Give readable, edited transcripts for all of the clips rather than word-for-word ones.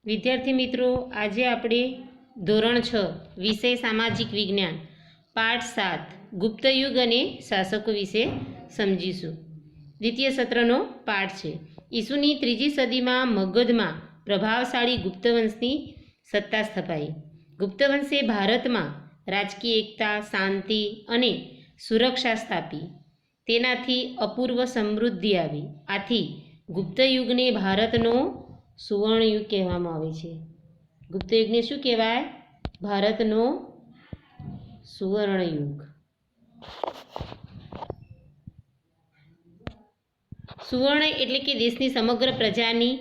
વિદ્યાર્થી મિત્રો, આજે આપણે ધોરણ 6 વિષય સામાજિક વિજ્ઞાન પાઠ 7 ગુપ્તયુગ અને શાસકો વિશે સમજીશું. દ્વિતીય સત્રનો પાઠ છે. ઈસુની 3જી સદીમાં મગધમાં પ્રભાવશાળી ગુપ્તવંશની સત્તા સ્થપાઈ. ગુપ્તવંશે ભારતમાં રાજકીય એકતા, શાંતિ અને સુરક્ષા સ્થાપી. તેનાથી અપૂર્વ સમૃદ્ધિ આવી. આથી ગુપ્તયુગને ભારતનો સુવર્ણયુગ કહેવામાં આવે છે. ગુપ્તયુગને શું કહેવાય? ભારતનો સુવર્ણયુગ. સુવર્ણ એટલે કે દેશની સમગ્ર પ્રજાની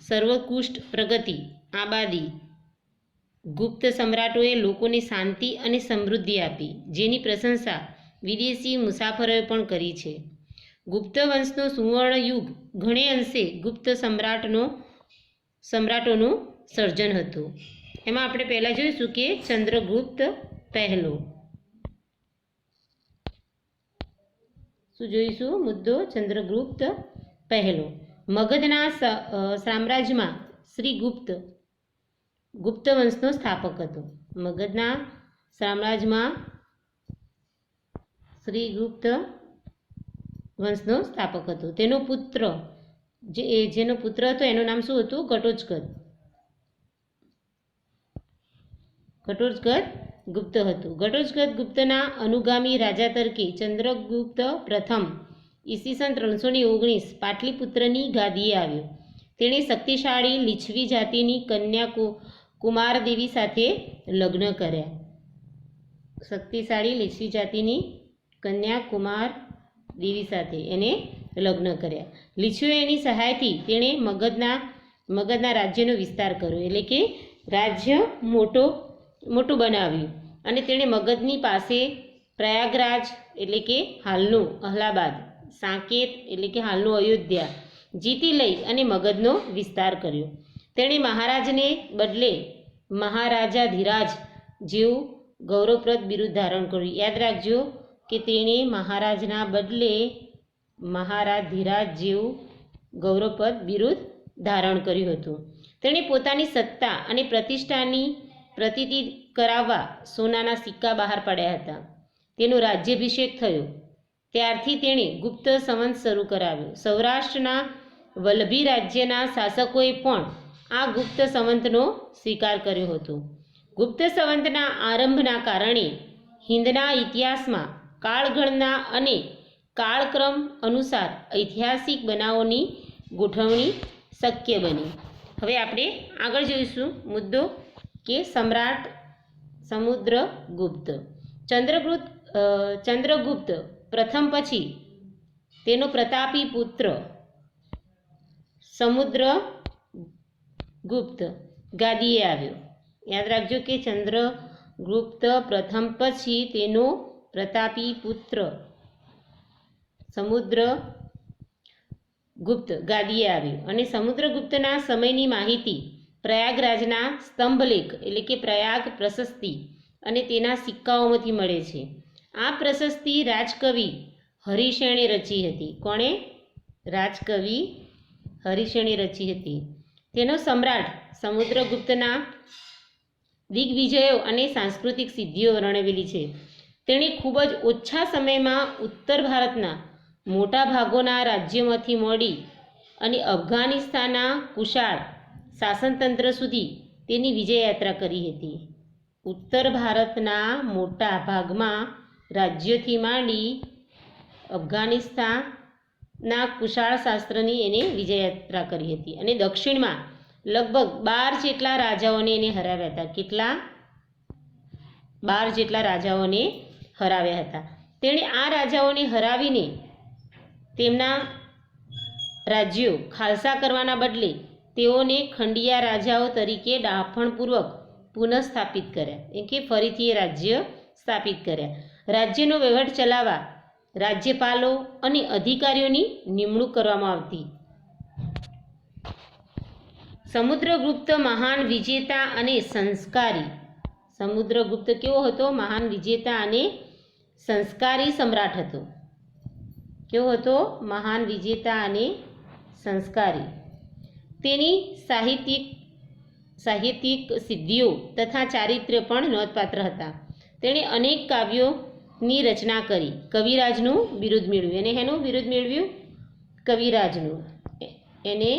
સર્વોત્કૃષ્ટ પ્રગતિ, આબાદી. ગુપ્ત સમ્રાટોએ લોકોને શાંતિ અને સમૃદ્ધિ આપી, જેની પ્રશંસા વિદેશી મુસાફરોએ પણ કરી છે. ગુપ્ત વંશનો સુવર્ણ યુગ ઘણે અંશે ગુપ્ત સમ્રાટોનું સર્જન હતું. એમાં આપણે પહેલાં જોઈશું કે ચંદ્રગુપ્ત પહેલો. શું જોઈશું? મુદ્દો ચંદ્રગુપ્ત પહેલો. મગધના સામ્રાજ્યમાં શ્રીગુપ્ત ગુપ્ત વંશનો સ્થાપક હતો. મગધના સામ્રાજ્યમાં શ્રીગુપ્ત વંશનો સ્થાપક હતો. તેનો પુત્ર જેનો પુત્ર હતો એનું નામ શું હતું? ઘટોત્કચ. ઘટોત્કચ ગુપ્ત હતું. ઘટોત્કચ ગુપ્તના અનુગામી રાજા તરીકે ચંદ્રગુપ્ત પ્રથમ ઈસવીસન 319 પાટલીપુત્રની ગાદીએ આવ્યો. તેણે શક્તિશાળી લીછવી જાતિની કન્યા કુમારદેવી સાથે લગ્ન કર્યા. શક્તિશાળી લીછવી જાતિની કન્યા કુમારદેવી સાથે એને લગ્ન કર્યા. લીછવીઓની સહાયથી તેણે મગધના રાજ્યનો વિસ્તાર કર્યો, એટલે કે રાજ્ય મોટું બનાવ્યું. અને તેણે મગધની પાસે પ્રયાગરાજ એટલે કે હાલનું અલ્હાબાદ, સાકેત એટલે કે હાલનું અયોધ્યા જીતી લઈ અને મગધનો વિસ્તાર કર્યો. તેણે મહારાજને બદલે મહારાજાધિરાજ જેવું ગૌરવપ્રદ બિરુદ ધારણ કર્યું. યાદ રાખજો કે તેણે મહારાજના બદલે મહારાજાધિરાજ જેવું ગૌરવપ્રદ બિરુદ ધારણ કર્યું હતું. તેણે પોતાની સત્તા અને પ્રતિષ્ઠાની પ્રતીતિ કરાવવા સોનાના સિક્કા બહાર પાડ્યા હતા. તેનો રાજ્યાભિષેક થયો ત્યારથી તેણે ગુપ્ત સંવંત શરૂ કરાવ્યો. સૌરાષ્ટ્રના વલ્લભી રાજ્યના શાસકોએ પણ આ ગુપ્ત સંવંતનો સ્વીકાર કર્યો હતો. ગુપ્ત સંવંતના આરંભના કારણે હિંદના ઇતિહાસમાં કાળગણના અને કાળક્રમ અનુસાર ઐતિહાસિક બનાવોની ગોઠવણી શક્ય બની. હવે આપણે આગળ જોઈશું મુદ્દો કે સમ્રાટ સમુદ્રગુપ્ત. ચંદ્રગુપ્ત પ્રથમ પછી તેનો પ્રતાપી પુત્ર સમુદ્રગુપ્ત ગાદીએ આવ્યો. યાદ રાખજો કે ચંદ્રગુપ્ત પ્રથમ પછી તેનો પ્રતાપી પુત્ર સમુદ્રગુપ્ત ગાદીએ આવ્યો. અને સમુદ્રગુપ્તના સમયની માહિતી પ્રયાગરાજના સ્તંભલેખ એટલે કે પ્રયાગ પ્રશસ્તિ અને તેના સિક્કાઓમાંથી મળે છે. આ પ્રશસ્તિ રાજકવિ હરિશેણે રચી હતી. કોણે? રાજકવિ હરિશેણે રચી હતી. તેનો સમ્રાટ સમુદ્રગુપ્તના દિગ્વિજયો અને સાંસ્કૃતિક સિદ્ધિઓ વર્ણવેલી છે. તેણે ખૂબ જ ઓછા સમયમાં ઉત્તર ભારતના મોટા ભાગોના રાજ્યોમાંથી મળી અને અફઘાનિસ્તાનના કુશાળ શાસનતંત્ર સુધી તેની વિજયયાત્રા કરી હતી. ઉત્તર ભારતના મોટા ભાગમાં રાજ્યોથી માંડી અફઘાનિસ્તાનના કુશાળ શાસ્ત્રની એને વિજયયાત્રા કરી હતી. અને દક્ષિણમાં લગભગ 12 જેટલા રાજાઓને એને હરાવ્યા હતા. કેટલા? 12 જેટલા રાજાઓને હરાવ્યા હતા. તેણે આ રાજાઓને હરાવીને તેમના રાજ્યો ખાલસા કરવાના બદલે તેઓને ખંડિયા રાજાઓ તરીકે ડાફણપૂર્વક પુનઃસ્થાપિત કર્યા, એટલે કે ફરીથી એ રાજ્ય સ્થાપિત કર્યા. રાજ્યનો વહીવટ ચલાવવા રાજ્યપાલો અને અધિકારીઓની નિમણૂક કરવામાં આવતી. સમુદ્રગુપ્ત મહાન વિજેતા અને સંસ્કારી. સમુદ્રગુપ્ત કેવો હતો? મહાન વિજેતા અને સંસ્કારી સમ્રાટ હતો. કેવો હતો? મહાન વિજેતા અને સંસ્કારી. તેની સાહિત્યિક સાહિત્યિક સિદ્ધિઓ તથા ચારિત્ર્ય પણ નોંધપાત્ર હતા. તેણે અનેક કાવ્યોની રચના કરી. કવિરાજનું બિરુદ મેળવ્યું. એને એનું બિરુદ મેળવ્યું? કવિરાજનું. એને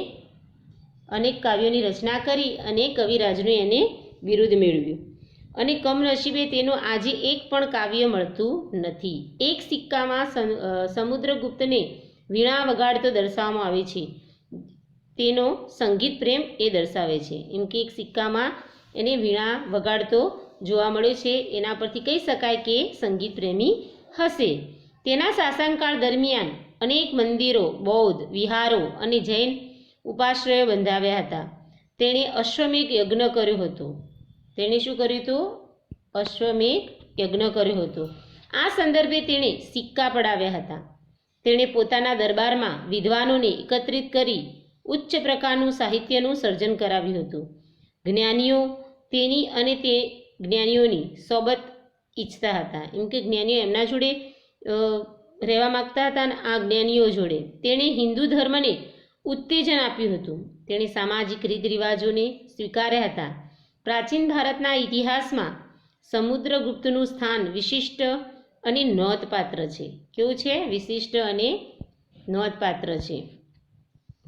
અનેક કાવ્યોની રચના કરી અને કવિરાજનું એને બિરુદ મેળવ્યું. અને કમનસીબે તેનું આજે એક પણ કાવ્ય મળતું નથી. એક સિક્કામાં સમુદ્રગુપ્તને વીણા વગાડતો દર્શાવવામાં આવે છે. તેનો સંગીત પ્રેમ એ દર્શાવે છે. એમ કે એક સિક્કામાં એને વીણા વગાડતો જોવા મળ્યો છે. એના પરથી કહી શકાય કે સંગીત પ્રેમી હશે. તેના શાસનકાળ દરમિયાન અનેક મંદિરો, બૌદ્ધ વિહારો અને જૈન ઉપાશ્રયો બંધાવ્યા હતા. તેણે અશ્વમેઘ યજ્ઞ કર્યો હતો. તેણે શું કર્યું હતું? અશ્વમેઘ યજ્ઞ કર્યો હતો. આ સંદર્ભે તેણે સિક્કા પડાવ્યા હતા. તેણે પોતાના દરબારમાં વિદ્વાનોને એકત્રિત કરી ઉચ્ચ પ્રકારનું સાહિત્યનું સર્જન કરાવ્યું હતું. જ્ઞાનીઓ તેની અને તે જ્ઞાનીઓની સોબત ઈચ્છતા હતા. એમ કે જ્ઞાનીઓ એમના જોડે રહેવા માગતા હતા અને આ જ્ઞાનીઓ જોડે. તેણે હિન્દુ ધર્મને ઉત્તેજન આપ્યું હતું. તેણે સામાજિક રીત રિવાજોને સ્વીકાર્યા હતા. પ્રાચીન ભારતના ઇતિહાસમાં સમુદ્રગુપ્તનું સ્થાન વિશિષ્ટ અને નોંધપાત્ર છે. કેવું છે? વિશિષ્ટ અને નોંધપાત્ર છે.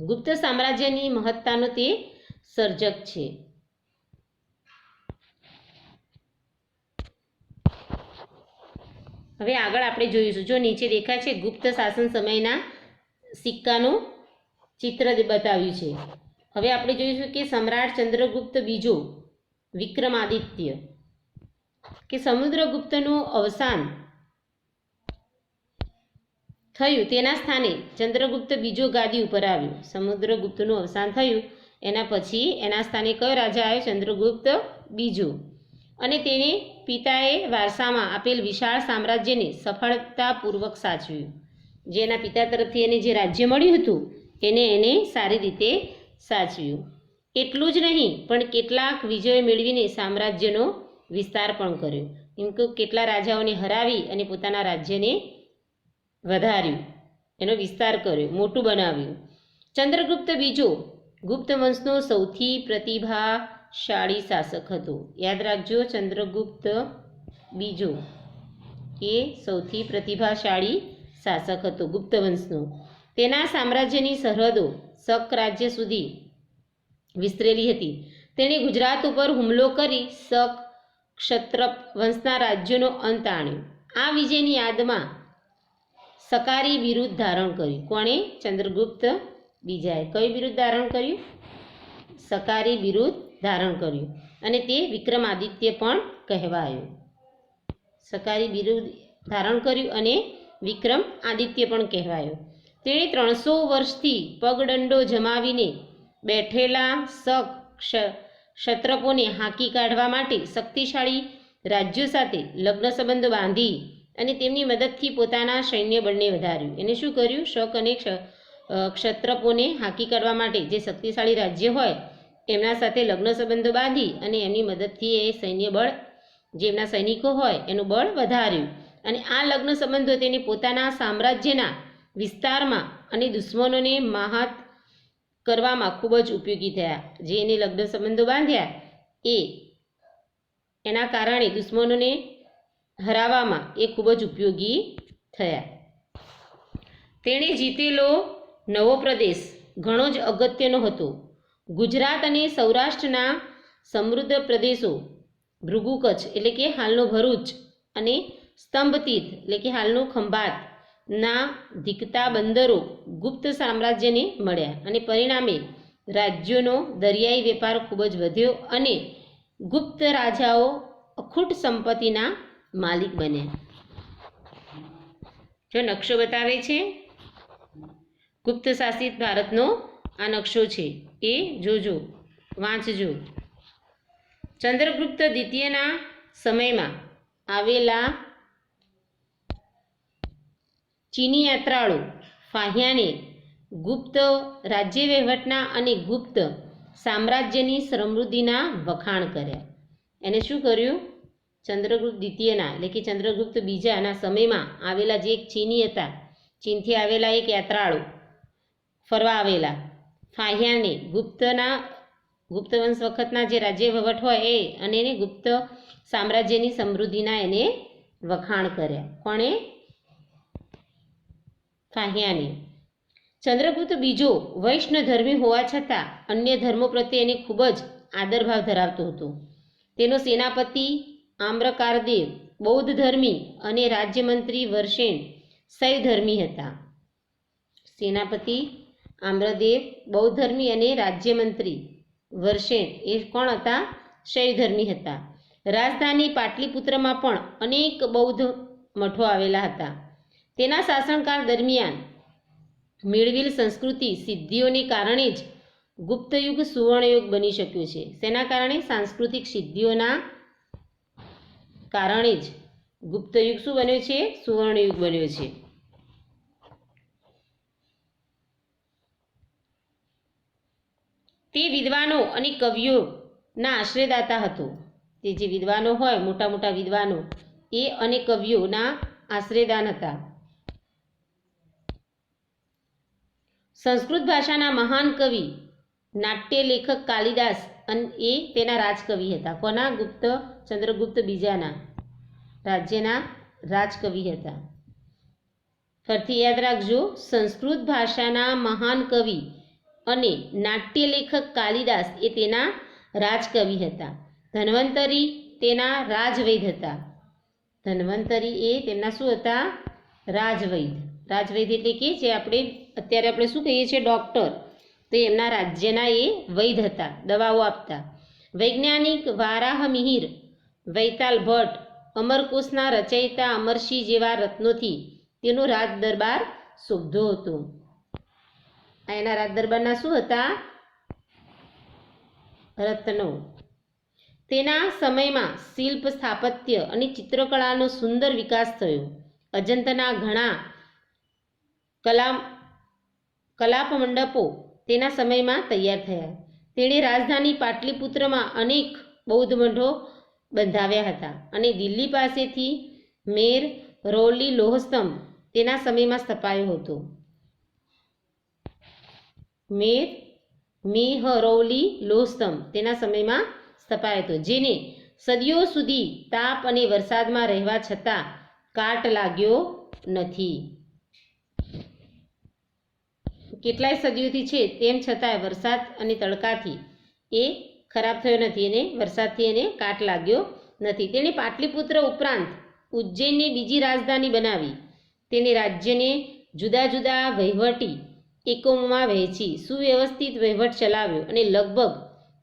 ગુપ્ત સામ્રાજ્યની મહત્તાનો તે સર્જક છે. હવે આગળ આપણે જોઈશું. જો નીચે દેખાય છે ગુપ્ત શાસન સમયના સિક્કાનું ચિત્ર બતાવ્યું છે. હવે આપણે જોઈશું કે સમ્રાટ ચંદ્રગુપ્ત બીજો વિક્રમાદિત્ય, કે સમુદ્રગુપ્તનું અવસાન થયું તેના સ્થાને ચંદ્રગુપ્ત બીજો ગાદી ઉપર આવ્યો. સમુદ્રગુપ્તનું અવસાન થયું એના પછી એના સ્થાને કયો રાજા આવ્યો? ચંદ્રગુપ્ત બીજો. અને તેણે પિતાએ વારસામાં આપેલ વિશાળ સામ્રાજ્યને સફળતાપૂર્વક સાચવ્યું. જે એના પિતા તરફથી એને જે રાજ્ય મળ્યું હતું એને સારી રીતે સાચવ્યું. એટલું જ નહીં પણ કેટલાક વિજયો મેળવીને સામ્રાજ્યનો વિસ્તાર પણ કર્યો. એમ કે કેટલા રાજાઓને હરાવી અને પોતાના રાજ્યને વધાર્યું, એનો વિસ્તાર કર્યો, મોટું બનાવ્યું. ચંદ્રગુપ્ત બીજો ગુપ્ત વંશનો સૌથી પ્રતિભાશાળી શાસક હતો. યાદ રાખજો, ચંદ્રગુપ્ત બીજો એ સૌથી પ્રતિભાશાળી શાસક હતો ગુપ્ત વંશનો. તેના સામ્રાજ્યની સરહદો શક રાજ્ય સુધી વિસ્તરેલી હતી. તેણે ગુજરાત ઉપર હુમલો કરી શક ક્ષત્રપ વંશના રાજ્યોનો અંત આણ્યો. આ વિજયની યાદમાં સકારી બિરુદ ધારણ કર્યું. કોણે? ચંદ્રગુપ્ત બીજાએ. કયું બિરુદ ધારણ કર્યું? સકારી બિરુદ ધારણ કર્યું. અને તે વિક્રમાદિત્ય પણ કહેવાયો. સકારી બિરુદ ધારણ કર્યું અને વિક્રમ આદિત્ય પણ કહેવાયો. તેણે 300 વર્ષથી પગદંડો જમાવીને બેઠેલા શક ક્ષત્રપોને હાંકી કાઢવા માટે શક્તિશાળી રાજ્યો સાથે લગ્ન સંબંધો બાંધી અને તેમની મદદથી પોતાના સૈન્ય બળને વધાર્યું. એને શું કર્યું? શક અને ક્ષત્રપોને હાંકી કાઢવા માટે જે શક્તિશાળી રાજ્ય હોય એમના સાથે લગ્ન સંબંધો બાંધી અને એમની મદદથી એ સૈન્ય બળ, જે એમના સૈનિકો હોય એનું બળ વધાર્યું. અને આ લગ્ન સંબંધો તેને પોતાના સામ્રાજ્યના વિસ્તારમાં અને દુશ્મનોને માહત કરવામાં ખૂબ જ ઉપયોગી થયા. જે એને લગ્ન સંબંધો બાંધ્યા એના કારણે દુશ્મનોને હરાવવામાં એ ખૂબ જ ઉપયોગી થયા. તેણે જીતેલો નવો પ્રદેશ ઘણો જ અગત્યનો હતો. ગુજરાત અને સૌરાષ્ટ્રના સમૃદ્ધ પ્રદેશો ભૃગુ કચ્છ એટલે કે હાલનો ભરૂચ અને સ્તંભતીર્થ એટલે કે હાલનું ખંભાત ના ધીકતા બંદરો ગુપ્ત સામ્રાજ્યને મળ્યા. અને પરિણામે રાજ્યોનો દરિયાઈ વેપાર ખૂબ જ વધ્યો અને ગુપ્ત રાજાઓ અખૂટ સંપત્તિના માલિક બન્યા. જો નકશો બતાવે છે ગુપ્ત શાસિત ભારતનો, આ નકશો છે એ જોજો, વાંચજો. ચંદ્રગુપ્ત દ્વિતીયના સમયમાં આવેલા ચીની યાત્રાળુ ફાહિયાને ગુપ્ત રાજ્ય વહીવટના અને ગુપ્ત સામ્રાજ્યની સમૃદ્ધિના વખાણ કર્યા. એને શું કર્યું? ચંદ્રગુપ્ત દ્વિતીયના એટલે કે ચંદ્રગુપ્ત બીજાના સમયમાં આવેલા જે એક ચીની હતા, ચીનથી આવેલા એક યાત્રાળુ ફરવા આવેલા ફાહિયાને ગુપ્ત વંશ વખતના જે રાજ્ય વહીવટ હોય એ અને એને ગુપ્ત સામ્રાજ્યની સમૃદ્ધિના એને વખાણ કર્યા. કોણે? ફાહિયાને. ચંદ્રગુપ્ત બીજો વૈષ્ણવ ધર્મી હોવા છતાં અન્ય ધર્મો પ્રત્યે એને ખૂબ જ આદરભાવ ધરાવતો હતો. તેનો સેનાપતિ આમ્રકારદેવ બૌદ્ધ ધર્મી અને રાજ્યમંત્રી વર્ષેણ શૈવ ધર્મી હતા. સેનાપતિ આમ્રદેવ બૌદ્ધ ધર્મી અને રાજ્યમંત્રી વર્ષેણ એ કોણ હતા? શૈવ ધર્મી હતા. રાજધાની પાટલીપુત્રમાં પણ અનેક બૌદ્ધ મઠો આવેલા હતા. તેના શાસનકાળ દરમિયાન મેળવેલ સંસ્કૃતિ સિદ્ધિઓને કારણે જ ગુપ્તયુગ સુવર્ણયુગ બની શક્યું છે. શેના કારણે? સાંસ્કૃતિક સિદ્ધિઓના કારણે જ ગુપ્તયુગ શું બન્યો છે? સુવર્ણયુગ બન્યો છે. તે વિદ્વાનો અને કવિઓના આશ્રયદાતા હતો. તે જે વિદ્વાનો હોય, મોટા મોટા વિદ્વાનો, એ અને કવિઓના આશ્રયદાન હતા. સંસ્કૃત ભાષાના મહાન કવિ નાટ્ય લેખક કાલિદાસ એ તેના રાજકવિ હતા. કોના? ચંદ્રગુપ્ત બીજાના રાજ્યના રાજકવિ હતા. ફરીથી યાદ રાખજો, સંસ્કૃત ભાષાના મહાન કવિ અને નાટ્ય લેખક કાલિદાસ એ તેના રાજકવિ હતા. ધન્વંતરી તેના રાજવૈદ હતા. ધન્વંતરી એ તેમના શું હતા? રાજવૈદ. રાજવૈદ એટલે કે જે અત્યારે આપણે શું કહીએ છીએ? ડૉક્ટર. તો એમના રાજ્યના એ વૈદ હતા, દવાઓ આપતા. વૈજ્ઞાનિક વારાહ મિહિર, વૈતાલ ભટ્ટ, અમરકોશના રચયિતા અમરસિંહ જેવા રત્નોથી તેનો રાજ દરબાર શોભતો હતો. એના રાજ દરબારના શું હતા? રત્નો. તેના સમયમાં શિલ્પ સ્થાપત્ય અને ચિત્રકળાનો સુંદર વિકાસ થયો. અજંતાના ઘણા કલાપ મંડપો તેના સમયમાં તૈયાર થયા. તેણે રાજધાની પાટલીપુત્રમાં અનેક બૌદ્ધ મઠો બંધાવ્યા હતા અને દિલ્હી પાસેથી મેર રૌલી લોહસ્તંભ તેના સમયમાં સ્થપાયો હતો. મેહરૌલી લોહસ્તંભ તેના સમયમાં સ્થપાયો હતો, જેને સદીઓ સુધી તાપ અને વરસાદમાં રહેવા છતાં કાટ લાગ્યો નથી. કેટલાય સદીઓથી છે તેમ છતાંય વરસાદ અને તડકાથી એ ખરાબ થયો નથી અને વરસાદથી એને કાટ લાગ્યો નથી. તેણે પાટલીપુત્ર ઉપરાંત ઉજ્જૈનને બીજી રાજધાની બનાવી. તેને રાજ્યને જુદા જુદા વહીવટી એકમોમાં વહેંચી સુવ્યવસ્થિત વહીવટ ચલાવ્યો અને લગભગ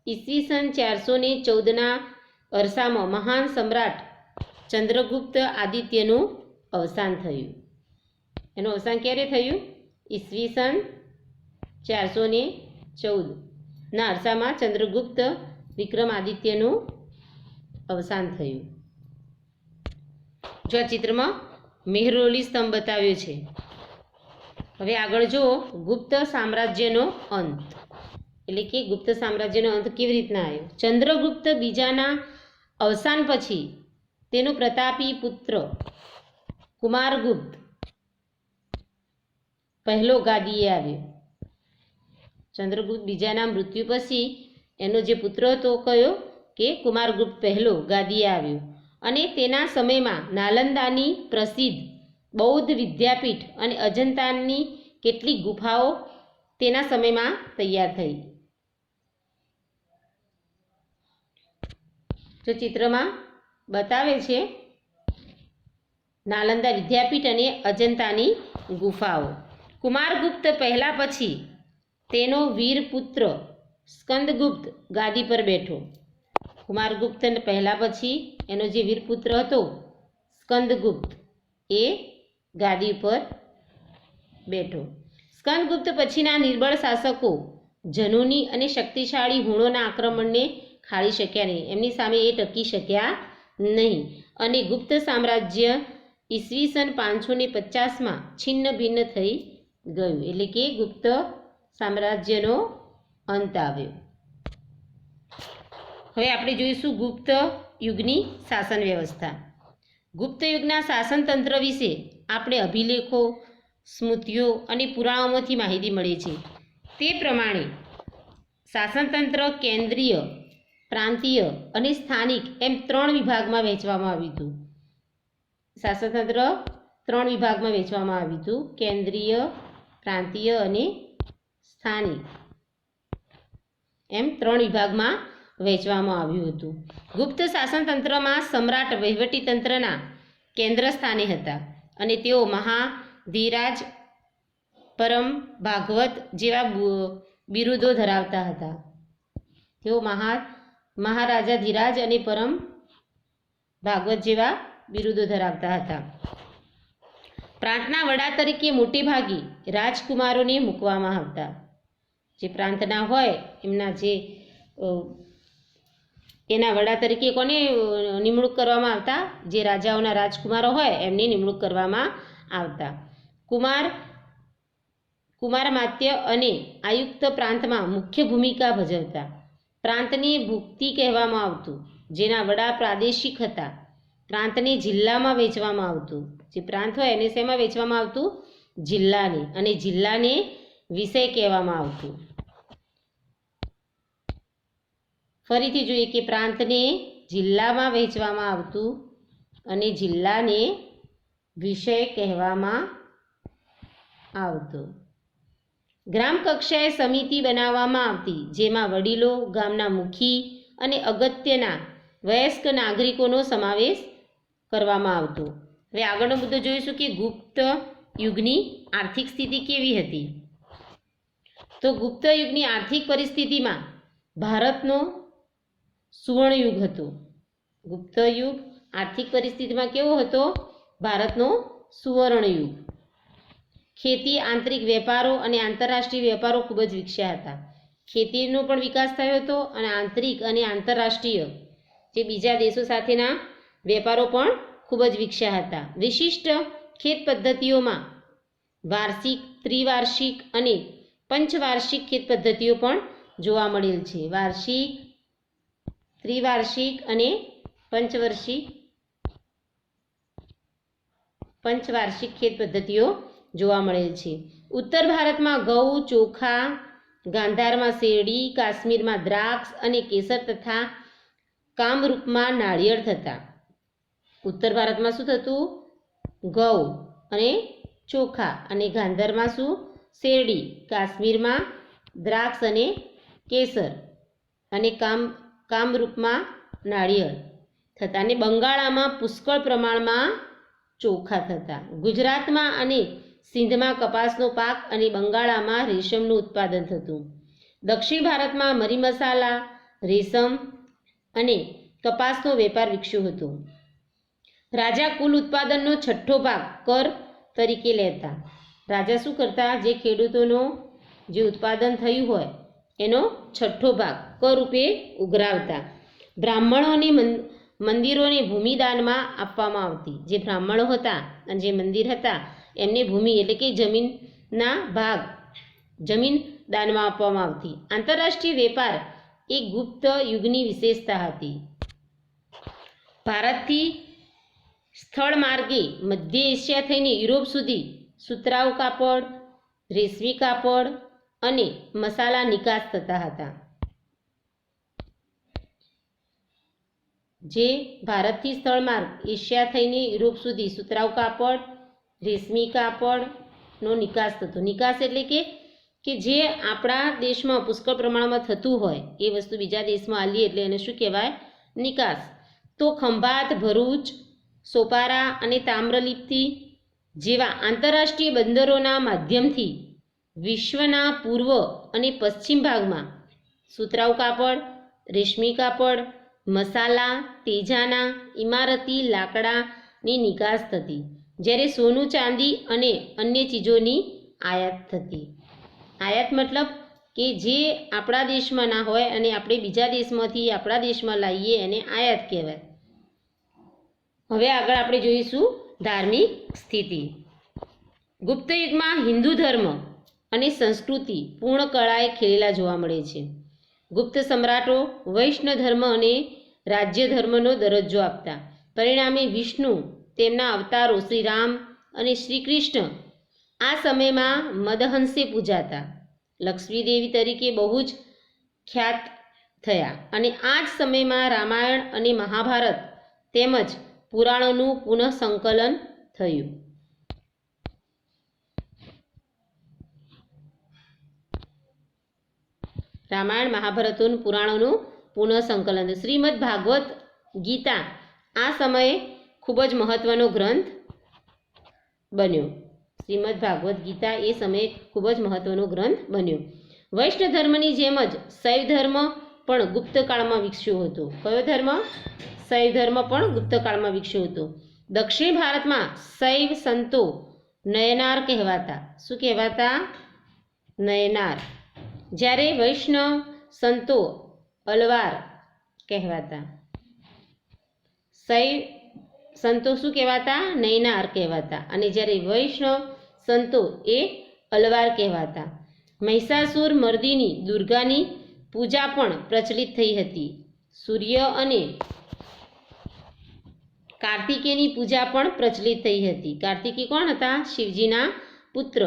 ઈસવીસન 414ના અરસામાં મહાન સમ્રાટ ચંદ્રગુપ્ત આદિત્યનું અવસાન થયું. એનું અવસાન ક્યારે થયું? ઈસવીસન 414ના અરસામાં ચંદ્રગુપ્ત વિક્રમાદિત્યનું અવસાન થયું. જો આ ચિત્રમાં મેહરૌલી સ્તંભ બતાવ્યો છે. હવે આગળ જુઓ, ગુપ્ત સામ્રાજ્યનો અંત. એટલે કે ગુપ્ત સામ્રાજ્યનો અંત કેવી રીતના આવ્યો? ચંદ્રગુપ્ત બીજાના અવસાન પછી તેનો પ્રતાપી પુત્ર કુમારગુપ્ત પહેલો ગાદીએ આવ્યો. ચંદ્રગુપ્ત બીજાના મૃત્યુ પછી એનો જે પુત્ર હતો કયો? કે કુમારગુપ્ત પહેલો ગાદીએ આવ્યો અને તેના સમયમાં નાલંદાની પ્રસિદ્ધ બૌદ્ધ વિદ્યાપીઠ અને અજંતાની કેટલીક ગુફાઓ તેના સમયમાં તૈયાર થઈ. જો ચિત્રમાં બતાવે છે નાલંદા વિદ્યાપીઠ અને અજંતાની ગુફાઓ. કુમારગુપ્ત પહેલા પછી તેનો વીરપુત્ર સ્કંદગુપ્ત ગાદી પર બેઠો. કુમારગુપ્ત પહેલા પછી એનો જે વીરપુત્ર હતો સ્કંદગુપ્ત એ ગાદી પર બેઠો. સ્કંદગુપ્ત પછીના નિર્બળ શાસકો જનૂની અને શક્તિશાળી હુણોના આક્રમણને ખાળી શક્યા નહીં. એમની સામે એ ટકી શક્યા નહીં અને ગુપ્ત સામ્રાજ્ય ઈસવીસન 550માં છિન્ન ભિન્ન થઈ ગયું. એટલે કે ગુપ્ત સામ્રાજ્યનો અંત આવ્યો. હવે આપણે જોઈશું ગુપ્ત યુગની શાસન વ્યવસ્થા. ગુપ્ત યુગના શાસનતંત્ર વિશે આપણે અભિલેખો, સ્મૃતિઓ અને પુરાણોમાંથી માહિતી મળે છે. તે પ્રમાણે શાસનતંત્ર કેન્દ્રીય, પ્રાંતીય અને સ્થાનિક એમ 3 વિભાગમાં વહેંચવામાં આવ્યું હતું. શાસનતંત્ર 3 વિભાગમાં વહેંચવામાં આવ્યું હતું: કેન્દ્રીય, પ્રાંતીય અને સ્થાનિક એમ 3 વિભાગમાં વહેંચવામાં આવ્યું હતું. ગુપ્ત શાસનતંત્રમાં સમ્રાટ વહીવટીતંત્રના કેન્દ્ર સ્થાને હતા અને તેઓ મહાધિરાજ, પરમ ભાગવત જેવા બિરુદો ધરાવતા હતા. તેઓ મહારાજાધિરાજ અને પરમ ભાગવત જેવા બિરુદો ધરાવતા હતા. પ્રાંતના વડા તરીકે મોટે ભાગે રાજકુમારોને મૂકવામાં આવતા. જે પ્રાંતના હોય એમના એના વડા તરીકે કોને નિમણૂક કરવામાં આવતા? જે રાજાઓના રાજકુમારો હોય એમની નિમણૂક કરવામાં આવતા. કુમારમાત્ય અને આયુક્ત પ્રાંતમાં મુખ્ય ભૂમિકા ભજવતા. પ્રાંતને ભુક્તિ કહેવામાં આવતું, જેના વડા પ્રાદેશિક હતા. પ્રાંતને જિલ્લામાં વહેંચવામાં આવતું. જે પ્રાંત હોય એને શેમાં વહેંચવામાં આવતું? જિલ્લાને. અને જિલ્લાને વિષય કહેવામાં આવતું. ફરીથી જોઈએ કે પ્રાંતને જિલ્લામાં વહેંચવામાં આવતું અને જિલ્લાને વિષય કહેવામાં આવતો. ગ્રામ કક્ષાએ સમિતિ બનાવવામાં આવતી, જેમાં વડીલો, ગામના મુખી અને અગત્યના વયસ્ક નાગરિકોનો સમાવેશ કરવામાં આવતો. હવે આગળનો મુદ્દો જોઈશું કે ગુપ્ત યુગની આર્થિક સ્થિતિ કેવી હતી. તો ગુપ્ત યુગની આર્થિક પરિસ્થિતિમાં ભારતનો સુવર્ણયુગ હતો. ગુપ્ત યુગ આર્થિક પરિસ્થિતિમાં કેવો હતો? ભારતનો સુવર્ણયુગ. ખેતી, આંતરિક વેપારો અને આંતરરાષ્ટ્રીય વેપારો ખૂબ જ વિકસ્યા હતા. ખેતીનો પણ વિકાસ થયો હતો અને આંતરિક અને આંતરરાષ્ટ્રીય જે બીજા દેશો સાથેના વેપારો પણ ખૂબ જ વિકસ્યા હતા. વિશિષ્ટ ખેત પદ્ધતિઓમાં વાર્ષિક, ત્રિવાર્ષિક અને પંચવાર્ષિક ખેત પદ્ધતિઓ પણ જોવા મળેલ છે. વાર્ષિક, ત્રિવાર્ષિક અને પંચવાર્ષિક ખેત પદ્ધતિઓ જોવા મળેલ છે. ઉત્તર ભારતમાં ઘઉં, ચોખા, ગાંધારમાં શેરડી, કાશ્મીરમાં દ્રાક્ષ અને કેસર તથા કામરૂપમાં નાળિયેર થતા. ઉત્તર ભારતમાં શું થતું? ઘઉં અને ચોખા, અને ગાંધારમાં શું? શેરડી, કાશ્મીરમાં દ્રાક્ષ અને કેસર, અને કામરૂપમાં નાળિયેર થતા, અને બંગાળામાં પુષ્કળ પ્રમાણમાં ચોખા થતા. ગુજરાતમાં અને સિંધમાં કપાસનો પાક અને બંગાળામાં રેશમનું ઉત્પાદન થતું. દક્ષિણ ભારતમાં મરી મસાલા, રેશમ અને કપાસનો વેપાર વિકસ્યો હતો. રાજા કુલ ઉત્પાદનનો 6ઠ્ઠો ભાગ કર તરીકે લેતા. રાજા શું કરતા? જે ખેડૂતોનો જે ઉત્પાદન થયું હોય એનો 6ઠ્ઠો ભાગ કર રૂપે ઉઘરાવતા. બ્રાહ્મણોને મંદિરોને ભૂમિદાનમાં આપવામાં આવતી. જે બ્રાહ્મણો હતા અને જે મંદિર હતા એમને ભૂમિ એટલે કે જમીનના ભાગ, જમીન દાનમાં આપવામાં આવતી. આંતરરાષ્ટ્રીય વેપાર એ ગુપ્ત યુગની વિશેષતા હતી. ભારતથી સ્થળ માર્ગે મધ્ય એશિયા થઈને યુરોપ સુધી સુતરાઉ કાપડ, રેશમી કાપડ અને મસાલા નિકાસ થતા હતા. જે ભારતથી સ્થળ માર્ગ એશિયા થઈને યુરોપ સુધી સુતરાઉ કાપડ, રેશમી કાપડનો નિકાસ થતો. નિકાસ એટલે કે જે આપણા દેશમાં પુષ્કળ પ્રમાણમાં થતું હોય એ વસ્તુ બીજા દેશમાં આલીએ એટલે એને શું કહેવાય? નિકાસ. તો ખંભાત, ભરૂચ, સોપારા અને તામ્રલિપ્તિ જેવા આંતરરાષ્ટ્રીય બંદરોના માધ્યમથી વિશ્વના પૂર્વ અને પશ્ચિમ ભાગમાં સુતરાઉ કાપડ, રેશમી કાપડ, મસાલા, તેજાના, ઇમારતી લાકડાની નિકાસ થતી. જ્યારે સોનું, ચાંદી અને અન્ય ચીજોની આયાત થતી. આયાત મતલબ કે જે આપણા દેશમાં ના હોય અને આપણે બીજા દેશમાંથી આપણા દેશમાં લાવીએ એને આયાત કહેવાય. હવે આગળ આપણે જોઈશું ધાર્મિક સ્થિતિ. ગુપ્ત યુગમાં હિન્દુ ધર્મ અને સંસ્કૃતિ પૂર્ણ કળાએ ખીલેલા જોવા મળે છે. ગુપ્ત સમ્રાટો વૈષ્ણવ ધર્મ અને રાજ્ય ધર્મનો દરજ્જો આપતા. પરિણામે વિષ્ણુ, તેમના અવતારો શ્રી રામ અને શ્રી કૃષ્ણ આ સમયમાં મદહંસે પૂજાતા. લક્ષ્મી દેવી તરીકે બહુ જ ખ્યાત થયા અને આ જ સમયમાં રામાયણ અને મહાભારત તેમજ પુરાણોનું પુનઃસંકલન થયું. રામાયણ મહાભારતોનું પુરાણોનું પુનઃસંકલન. શ્રીમદ ભાગવત ગીતા આ સમયે ખૂબ જ મહત્વનો ગ્રંથ બન્યો. શ્રીમદ ભાગવત ગીતા એ સમયે ખૂબ જ મહત્વનો ગ્રંથ બન્યો. વૈષ્ણવ ધર્મની જેમ જ શૈવ ધર્મ પણ ગુપ્તકાળમાં વિકસ્યો હતો. કયો ધર્મ? શૈવ ધર્મ પણ ગુપ્તકાળમાં વિકસ્યો હતો. દક્ષિણ ભારતમાં શૈવ સંતો નયનાર કહેવાતા. શું કહેવાતા? નયનાર. જ્યારે વૈષ્ણવ સંતો અલવાર કહેવાતા. શૈવ સંતો શું કહેવાતા? નયનાર કહેવાતા. અને જ્યારે વૈષ્ણવ સંતો એ અલવાર કહેવાતા. મહિષાસુર મર્દિની દુર્ગાની પૂજા પણ પ્રચલિત થઈ હતી. સૂર્ય અને કાર્તિકેયની પૂજા પણ પ્રચલિત થઈ હતી. કાર્તિકેય કોણ હતા? શિવજીના પુત્ર.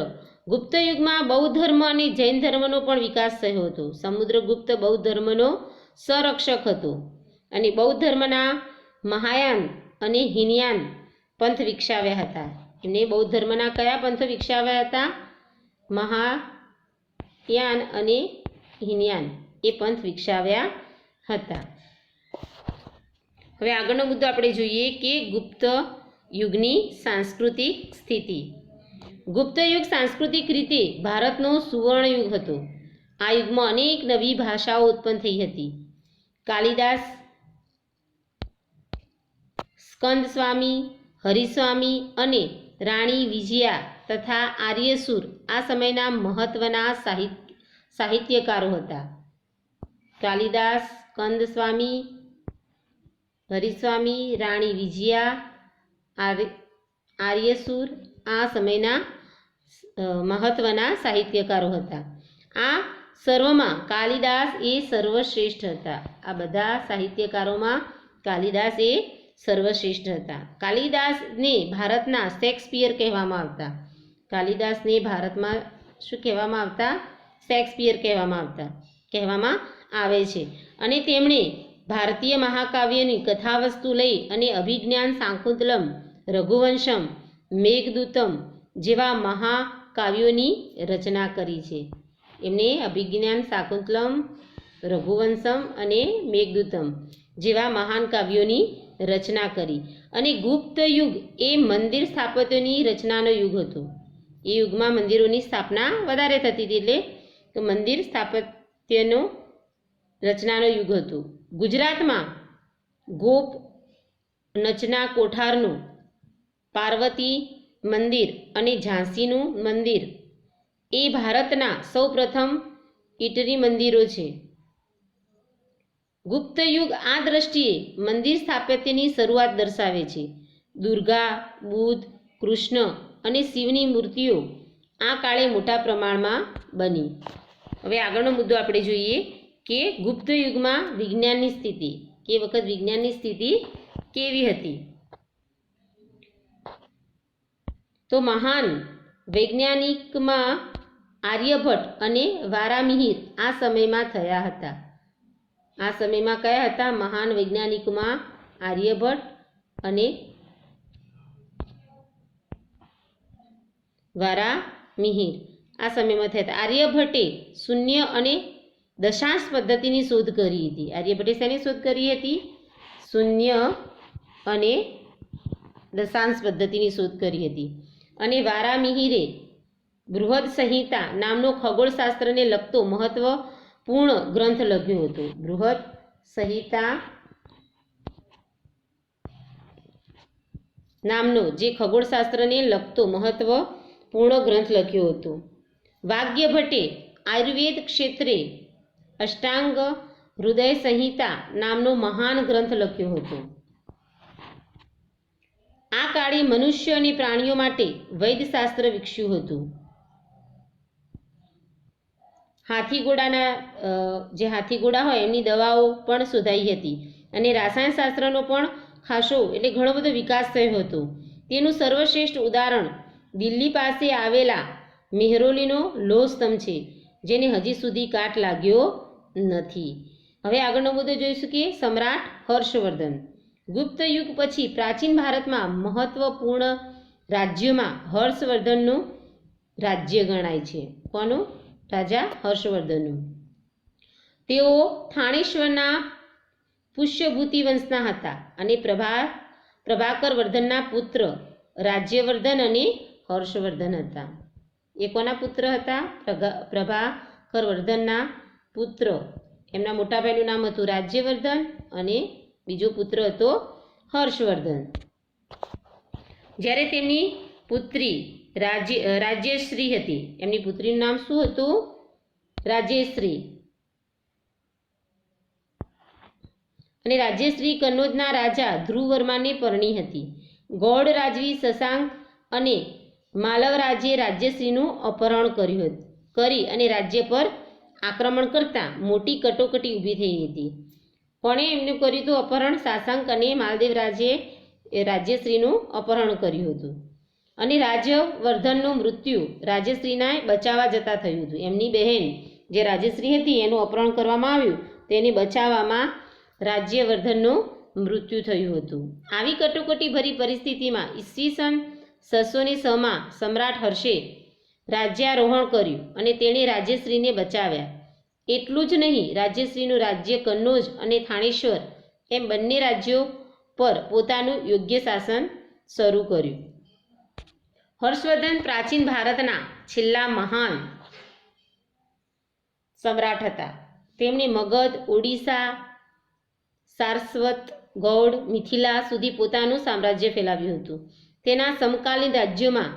ગુપ્ત યુગમાં બૌદ્ધ ધર્મ અને જૈન ધર્મનો પણ વિકાસ થયો હતો. સમુદ્રગુપ્ત બૌદ્ધ ધર્મનો સંરક્ષક હતો અને બૌદ્ધ ધર્મના મહાયાન અને હિનયાન પંથ વિકસાવ્યા હતા. એમને બૌદ્ધ ધર્મના કયા પંથ વિકસાવ્યા હતા? મહાયાન અને હિનયાન એ પંથ વિકસાવ્યા હતા. હવે આગળનો મુદ્દો આપણે જોઈએ કે ગુપ્ત યુગની સાંસ્કૃતિક સ્થિતિ. ગુપ્ત યુગ સાંસ્કૃતિક રીતે ભારતનો સુવર્ણ યુગ હતો. આ યુગમાં અનેક નવી ભાષાઓ ઉત્પન્ન થઈ હતી. કાલિદાસ, સ્કંદસ્વામી, હરિસ્વામી અને રાણી વિજયા તથા આર્યસુર આ સમયના મહત્વના સાહિત્યકારો હતા. કાલિદાસ, સ્કંદસ્વામી, હરિસ્વામી, રાણી વિજયા, આર્યસુર આ સમયના મહત્વના સાહિત્યકારો હતા. આ સર્વમાં કાલિદાસ એ સર્વશ્રેષ્ઠ હતા. આ બધા સાહિત્યકારોમાં કાલિદાસ એ સર્વશ્રેષ્ઠ હતા. કાલિદાસને ભારતના શેક્સપિયર કહેવામાં આવતા. કાલિદાસને ભારતમાં શું કહેવામાં આવતા? શેક્સપિયર કહેવામાં આવે છે. અને તેમણે ભારતીય મહાકાવ્યની કથાવસ્તુ લઈ અને અભિજ્ઞાન શાકુંતલમ, રઘુવંશમ, મેઘદૂતમ જેવા મહાકાવ્યોની રચના કરી છે. એમને અભિજ્ઞાન શાકુંતલમ, રઘુવંશમ અને મેઘદૂતમ જેવા મહાન કાવ્યોની રચના કરી. અને ગુપ્ત યુગ એ મંદિર સ્થાપત્યોની રચનાનો યુગ હતો. એ યુગમાં મંદિરોની સ્થાપના વધારે થતી હતી, એટલે તો મંદિર સ્થાપત્યનો રચનાનો યુગ હતો. ગુજરાતમાં ગોપ નચના કોઠારનું પાર્વતી મંદિર અને ઝાંસીનું મંદિર એ ભારતના સૌપ્રથમ ઇટરી મંદિરો છે. ગુપ્ત યુગ આ દ્રષ્ટિએ મંદિર સ્થાપત્યની શરૂઆત દર્શાવે છે. દુર્ગા, બુદ્ધ, કૃષ્ણ અને શિવની મૂર્તિઓ આ કાળે મોટા પ્રમાણમાં બની. હવે આગળનો મુદ્દો આપણે જોઈએ કે ગુપ્ત યુગમાં વિજ્ઞાનની સ્થિતિ. કે વખત વિજ્ઞાનની સ્થિતિ કેવી હતી? તો મહાન વૈજ્ઞાનિકમાં આર્યભટ્ટ અને વારામિહિર આ સમયમાં થયા હતા. આ સમયમાં કયા હતા? મહાન વૈજ્ઞાનિકમાં આર્યભટ્ટ અને વારામિહિર આ સમયમાં થયા હતા. આર્યભટ્ટે શૂન્ય અને દશાંશ પદ્ધતિની શોધ કરી હતી. આર્યભટ્ટે શેની શોધ કરી હતી? શૂન્ય અને દશાંશ પદ્ધતિની શોધ કરી હતી. અને વારામિહિરે બૃહદ સંહિતા નામનો ખગોળશાસ્ત્રને લગતો મહત્વપૂર્ણ ગ્રંથ લખ્યો હતો. બૃહદ સંહિતા નામનો જે ખગોળશાસ્ત્રને લગતો મહત્વપૂર્ણ ગ્રંથ લખ્યો હતો. વાગ્યભટ્ટે આયુર્વેદ ક્ષેત્રે અષ્ટાંગ હૃદય સંહિતા નામનો મહાન ગ્રંથ લખ્યો હતો. આ કાળે મનુષ્ય અને પ્રાણીઓ માટે વૈદ્યશાસ્ત્ર વિકસ્યું હતું. હાથીઘોડા હોય એમની દવાઓ પણ શોધાઈ હતી અને રસાયણશાસ્ત્રનો પણ ખાસો એટલે ઘણો બધો વિકાસ થયો હતો. તેનું સર્વશ્રેષ્ઠ ઉદાહરણ દિલ્હી પાસે આવેલા મેહરૌલીનો લોહ સ્તંભ છે, જેને હજી સુધી કાટ લાગ્યો નથી. હવે આગળનો મુદ્દો જોઈશું કે સમ્રાટ હર્ષવર્ધન. ગુપ્ત યુગ પછી પ્રાચીન ભારતમાં મહત્વપૂર્ણ રાજ્યોમાં હર્ષવર્ધનનું રાજ્ય ગણાય છે. કોનું? રાજા હર્ષવર્ધનનું. તેઓ થાણેશ્વરના પુષ્યભૂતિ વંશના હતા અને પ્રભાકર વર્ધનના પુત્ર રાજ્યવર્ધન અને હર્ષવર્ધન હતા. એ કોના પુત્ર હતા? પ્રભાકર વર્ધનના પુત્ર. એમના મોટા ભાઈનું નામ હતું રાજ્યવર્ધન અને બીજો પુત્ર હતો હર્ષવર્ધન. જ્યારે તેમની પુત્રી રાજ્યશ્રી હતી. એમની પુત્રીનું નામ શું હતું? રાજ્યશ્રી. અને રાજ્યશ્રી કનોજના રાજા ધ્રુવવર્માને પરણી હતી. ગૌડ રાજવી શશાંક અને માલવ રાજ્યે રાજ્યશ્રીનું અપહરણ કરી અને રાજ્ય પર આક્રમણ કરતા મોટી કટોકટી ઊભી થઈ હતી. કોણે એમનું કર્યું હતું અપહરણ? શાસંક અને માલદેવ રાજ્યે રાજ્યશ્રીનું અપહરણ કર્યું હતું. અને રાજ્યવર્ધનનું મૃત્યુ રાજ્યશ્રીને બચાવવા જતાં થયું હતું. એમની બહેન જે રાજ્યશ્રી હતી એનું અપહરણ કરવામાં આવ્યું, તેને બચાવવામાં રાજ્યવર્ધનનું મૃત્યુ થયું હતું. આવી કટોકટીભરી પરિસ્થિતિમાં ઈસવીસન 606માં સમ્રાટ હર્ષે રાજ્યારોહણ કર્યું અને તેણે રાજ્યશ્રીને બચાવ્યા. એટલું જ નહીં, રાજ્યશ્રીનું રાજ્ય કન્નોજ અને થાણેશ્વર એમ બંને રાજ્યો પર પોતાનું યોગ્ય શાસન શરૂ કર્યું. હર્ષવર્ધન પ્રાચીન ભારતના છેલ્લા મહાન સમ્રાટ હતા. તેમણે મગધ, ઓડિશા, સારસ્વત, ગૌડ, મિથિલા સુધી પોતાનું સામ્રાજ્ય ફેલાવ્યું હતું. તેના સમકાલીન રાજ્યોમાં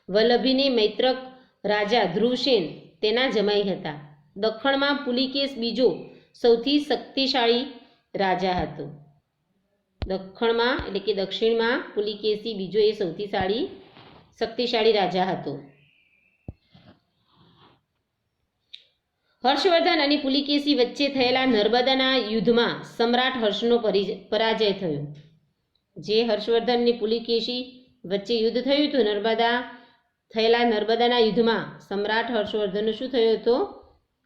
વલ્લભીને મૈત્રક રાજા ધ્રુવસેન તેના જમાઈ હતા. દખણમાં પુલિકેશ બીજો સૌથી શક્તિશાળી રાજા હતો. દક્ષિણમાં એટલે કે દક્ષિણમાં પુલિકેશી બીજો એ સૌથી શક્તિશાળી રાજા હતો. હર્ષવર્ધન અને પુલિકેશી વચ્ચે થયેલા નર્મદાના યુદ્ધમાં સમ્રાટ હર્ષનો પરાજય થયો. જે હર્ષવર્ધન અને પુલિકેશી વચ્ચે યુદ્ધ થયું હતું, નર્મદાના યુદ્ધમાં સમ્રાટ હર્ષવર્ધનનો શું થયો હતો?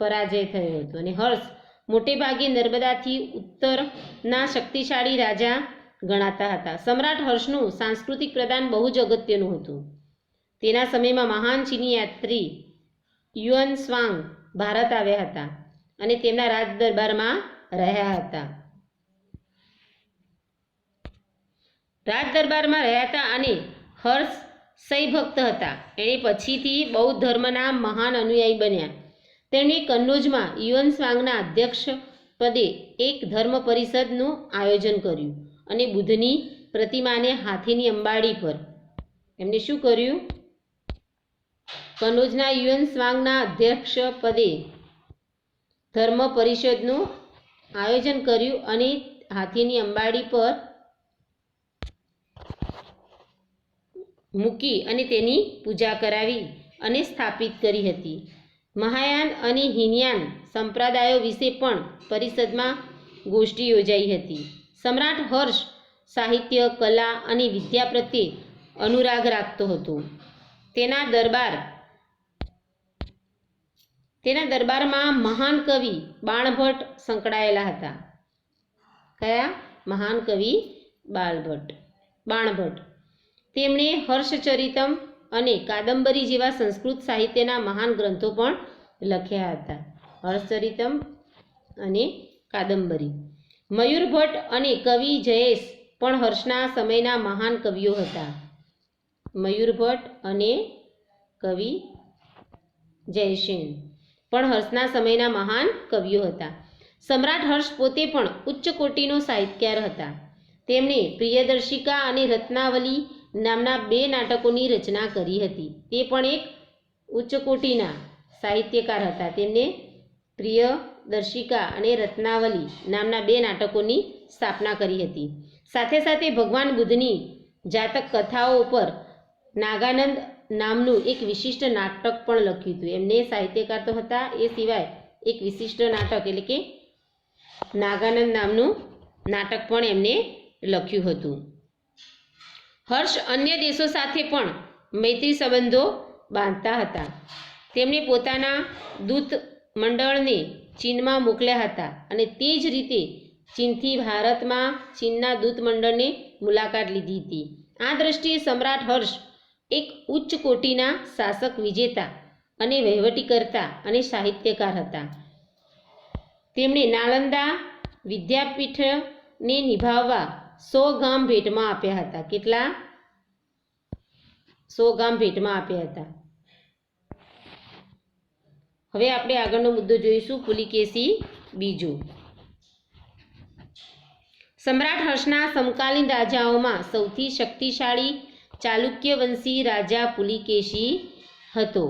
પરાજય થયો હતો. અને હર્ષ મોટે ભાગે નર્મદાથી ઉત્તરના શક્તિશાળી રાજા ગણાતા હતા. સમ્રાટ હર્ષનું સાંસ્કૃતિક પ્રદાન બહુ જ અગત્યનું હતું. તેના સમયમાં મહાન ચીની યાત્રી યુઅન સ્વાંગ ભારત આવ્યા હતા અને તેમના રાજ દરબારમાં રહ્યા હતા. અને હર્ષ શૈવ ભક્ત હતા. એણે પછીથી બૌદ્ધ ધર્મના મહાન અનુયાયી બન્યા. તેમણે કન્નોજમાં યુઅન સ્વાંગના અધ્યક્ષ પદે એક ધર્મ પરિષદનું આયોજન કર્યું અને બુદ્ધની પ્રતિમાને હાથીની અંબાડી પર એમને શું કર્યું? કનોજના યુઅન સ્વાંગના અધ્યક્ષ પદે ધર્મ પરિષદનું આયોજન કર્યું અને હાથીની અંબાડી પર મૂકી અને તેની પૂજા કરાવી અને સ્થાપિત કરી હતી. મહાયાન અને હીનયાન સંપ્રદાયો વિશે પણ પરિષદમાં ગોષ્ઠી યોજાઈ હતી. સમ્રાટ હર્ષ સાહિત્ય, કલા અને વિદ્યા પ્રત્યે અનુરાગ રાખતો હતો. તેના દરબારમાં મહાન કવિ બાણભટ્ટ સંકળાયેલા હતા. કયા? મહાન કવિ બાણભટ્ટ. તેમણે હર્ષચરિતમ અને કાદંબરી જેવા સંસ્કૃત સાહિત્યના મહાન ગ્રંથો પણ લખ્યા હતા. હર્ષચરિતમ અને કાદંબરી. મયુરભટ્ટ અને કવિ જયેશ પણ હર્ષના સમયના મહાન કવિઓ હતા. મયુરભટ્ટ અને કવિ જયસેન પણ હર્ષના સમયના મહાન કવિઓ હતા. સમ્રાટ હર્ષ પોતે પણ ઉચ્ચ કોટીનો સાહિત્યકાર હતા. તેમણે પ્રિયદર્શિકા અને રત્નાવલી નામના 2 નાટકોની રચના કરી હતી. તે પણ એક ઉચ્ચ કોટીના સાહિત્યકાર હતા. તેમને પ્રિયદર્શિકા અને રત્નાવલી નામના 2 નાટકોની સ્થાપના કરી હતી. સાથે સાથે ભગવાન બુદ્ધની જાતક કથાઓ ઉપર નાગાનંદ નામનું એક વિશિષ્ટ નાટક પણ લખ્યું હતું. એમને સાહિત્યકાર તો હતા, એ સિવાય એક વિશિષ્ટ નાટક એટલે કે નાગાનંદ નામનું નાટક પણ એમને લખ્યું હતું. હર્ષ અન્ય દેશો સાથે પણ મૈત્રી સંબંધો બાંધતા હતા. તેમણે પોતાના દૂત મંડળને ચીનમાં મોકલ્યા હતા અને તે જ રીતે ચીનથી ભારતમાં ચીનના દૂત મંડળને મુલાકાત લીધી હતી. આ દ્રષ્ટિએ સમ્રાટ હર્ષ એક ઉચ્ચ કોટીના શાસક, વિજેતા અને વહીવટીકર્તા અને સાહિત્યકાર હતા. તેમણે નાલંદા વિદ્યાપીઠને નિભાવવા 100 ગામ ભેટમાં આપ્યા હતા. કેટલા? 100 ગામ ભેટમાં આપ્યા હતા. હવે આપણે આગળનો મુદ્દો જોઈશું, પુલિકેશી બીજો. સમ્રાટ હર્ષના સમકાલીન રાજાઓમાં સૌથી શક્તિશાળી ચાલુક્ય વંશી રાજા પુલિકેશી હતો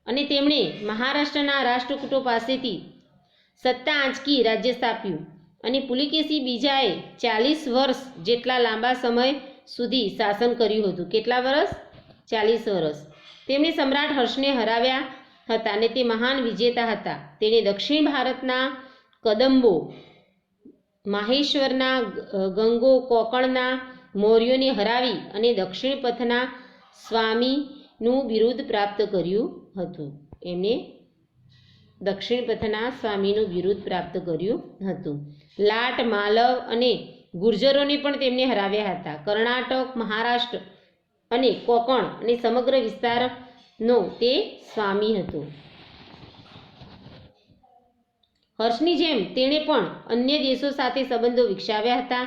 અને તેમણે મહારાષ્ટ્રના રાષ્ટ્રકૂટો પાસેથી સત્તા આંચકી રાજ્ય સ્થાપ્યું અને પુલિકેશી બીજાએ 40 વર્ષ જેટલા લાંબા સમય સુધી શાસન કર્યું હતું. કેટલા વર્ષ? 40 વર્ષ. તેમણે સમ્રાટ હર્ષને હરાવ્યા હતા અને તે મહાન વિજેતા હતા. તેણે દક્ષિણ ભારતના કદંબો, માહેશ્વરના ગંગો, કોંકણના મૌર્યોને હરાવી અને દક્ષિણ પથના સ્વામીનું બિરુદ પ્રાપ્ત કર્યું હતું. એમને દક્ષિણ પથના સ્વામીનું બિરુદ પ્રાપ્ત કર્યું હતું. લાટ, માલવ અને ગુર્જરોને પણ તેમને હરાવ્યા હતા. કર્ણાટક, મહારાષ્ટ્ર અને કોંકણ અને સમગ્ર વિસ્તારનો તે સ્વામી હતો. હર્ષની જેમ તેણે પણ અન્ય દેશો સાથે સંબંધો વિકસાવ્યા હતા.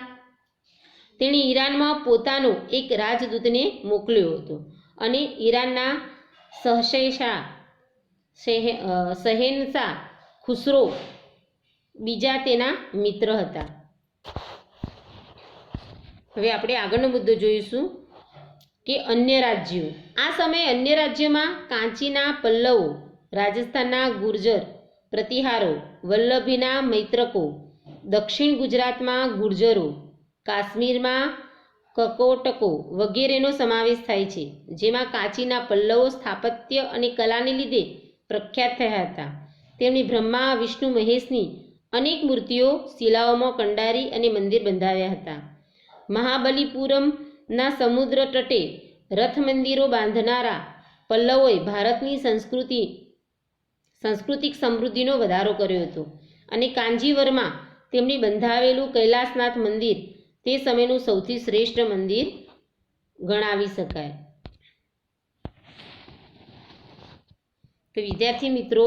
તેણે ઈરાનમાં પોતાનો એક રાજદૂતને મોકલ્યો હતો અને ઈરાનના શહેનશાહ ખુસરો બીજા તેના મિત્ર હતા. હવે આપણે આગળનો મુદ્દો જોઈશું કે અન્ય રાજ્યો. આ સમયે અન્ય રાજ્યોમાં કાંચીના પલ્લવો, રાજસ્થાનના ગુર્જર પ્રતિહારો, વલ્લભીના મૈત્રકો, દક્ષિણ ગુજરાતમાં ગુર્જરો, કાશ્મીરમાં કકોટકો વગેરેનો સમાવેશ થાય છે, જેમાં કાંચીના પલ્લવો સ્થાપત્ય અને કલાને લીધે પ્રખ્યાત થયા હતા. તેમણે બ્રહ્મા, વિષ્ણુ, મહેશની અનેક મૂર્તિઓ શિલાઓમાં કંડારી અને મંદિર બંધાવ્યા હતા. મહાબલીપુરમના સમુદ્ર તટે રથ મંદિરો બાંધનારા પલ્લવોએ ભારતની સાંસ્કૃતિક સમૃદ્ધિનો વધારો કર્યો હતો અને કાંજીવરમાં તેમણે બંધાવેલું કૈલાસનાથ મંદિર તે સમયનું સૌથી શ્રેષ્ઠ મંદિર ગણાવી શકાય. તો વિદ્યાર્થી મિત્રો,